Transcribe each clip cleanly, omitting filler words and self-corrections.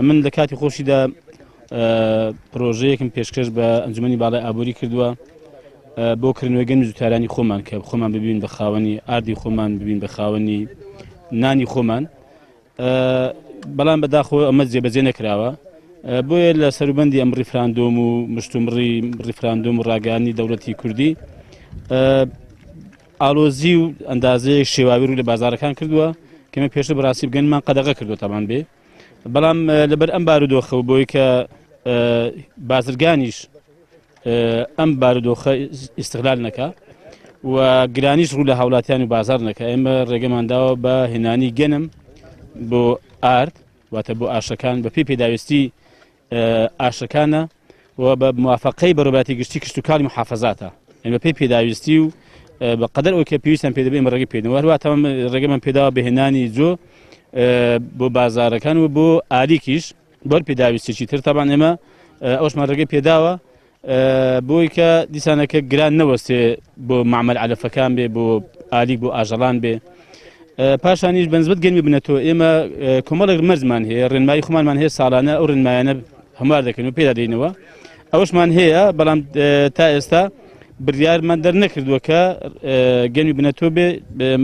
من لە کاتی خۆشیدا پرۆژەیەکم پێشکەش بە ئەنجومەنی باڵای ئابووری کردووە بۆ کردنەوەی گەنم زووتارانی خۆمان کە خۆمان ببین بە خاوەنی ئاردی خۆمان ببین بە خاوەنی نانی خۆمان بەڵام بەداخۆ ئەمە جێبەجێ نەکراوە بۆیە لە سەروبەندی ئەم ڕیفراندۆم و مشتومڕی ڕیفراندۆم و ڕاگەیاندنی دەوڵەتی کوردی ئالۆزی و ئەندازەیەک شێواوی ڕووی لە بازارەکان کردووە کە ئێمە پێشتر بەڕاستی بگەنمان قەدەغە کردووە تاوان بێ بەڵام لەبەر ئەم بارودۆخە و بۆی کە بازرگانیش ئەم بارودۆخە ئیستیغلال نەکا و گرانیش ڕوو لە هاوڵاتیان و بازار نەکە ئێمە ڕێگەمانداوە بە هێنانی گەنم بۆ ئارد واتە بۆ ئاشەکان بە پێی پێداویستی ئاشەکانە و بە موافقەی بەڕێوەبەتی گشتی کشتتوکاڵی محافەزاتە ئێمە پێی پێداویستی و بەقەدەر ئەوەی کە پێویستیان پێ دەبێت ئێمە ڕێگەی پێدەین هەروە ڕێگەمان پێداوە بە هێنانی جۆ بۆ بازارەکان و بۆ ئالیکیش بۆ پێداویستێکی تر تاوان ئێمە ئەوشمان ڕێگەی پێداوە بۆی کە دیسانەکە گران نەوەستێ بۆ معمەل عەلەفەکان بێ بۆ ئالیک بۆ ئاژەڵان بێ پاشانیش بەنسبەت گەنمی بنێتەوە ئێمە کۆمەڵێک مەرجمان هەیە ڕێنمایی خۆمانمان هەیە ساڵانە ئەو ڕێنمایانە هەموار دەکەین و پێدا دێنەوە ئەوشمان هەیە بەڵام تا ئێستا بڕیارمان دەرنەکردووە کە گەنمی بنێتەوە بێ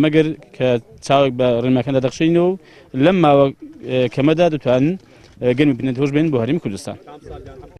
مەگەر کە چاوێک بە ڕێنماکاندا دەخشینەوە لەم ماوە کەمەدا دەتوانن گەنمی بنێتەوەش بێن بۆ هەرێمی کوردستان